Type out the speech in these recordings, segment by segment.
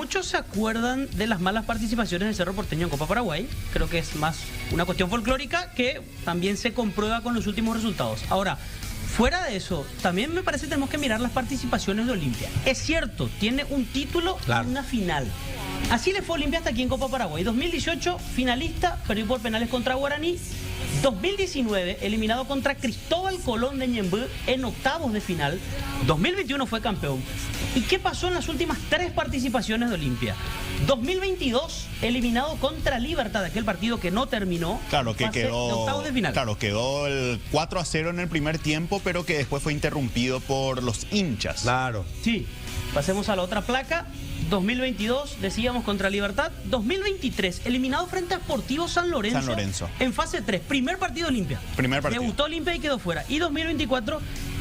muchos se acuerdan de las malas participaciones del Cerro Porteño en Copa Paraguay. Creo que es más una cuestión folclórica que también se comprueba con los últimos resultados. Ahora, fuera de eso, también me parece que tenemos que mirar las participaciones de Olimpia. Es cierto, tiene un título y una final. Así le fue a Olimpia hasta aquí en Copa Paraguay. 2018, finalista, perdió por penales contra Guaraní. 2019, eliminado contra Cristóbal Colón de Ñemby en octavos de final. 2021 fue campeón. ¿Y qué pasó en las últimas 3 participaciones de Olimpia? 2022, eliminado contra Libertad, aquel partido que no terminó. Claro, que quedó de octavos de final. Claro, quedó el 4-0 en el primer tiempo, pero que después fue interrumpido por los hinchas. Claro. Sí, pasemos a la otra placa. 2022, decíamos, contra Libertad. 2023, eliminado frente a Sportivo San Lorenzo. San Lorenzo. En fase 3, primer partido Olimpia. Primer partido. Debutó Olimpia y quedó fuera. Y 2024,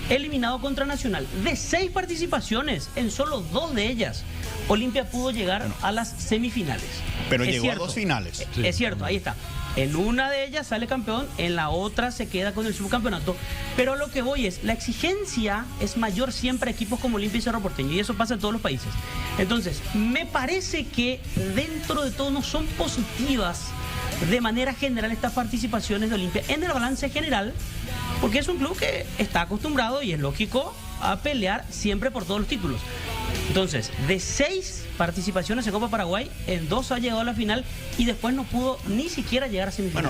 eliminado contra Nacional. De 6 participaciones, en solo 2 de ellas, Olimpia pudo llegar a las semifinales. Pero Es llegó cierto, a 2 finales. Es cierto, ahí está. En una de ellas sale campeón, en la otra se queda con el subcampeonato. Pero lo que voy es, la exigencia es mayor siempre a equipos como Olimpia y Cerro Porteño, y eso pasa en todos los países. Entonces, me parece que dentro de todo no son positivas de manera general estas participaciones de Olimpia en el balance general, porque es un club que está acostumbrado, y es lógico, a pelear siempre por todos los títulos. Entonces, de 6 participaciones en Copa Paraguay, en 2 ha llegado a la final y después no pudo ni siquiera llegar a semifinales.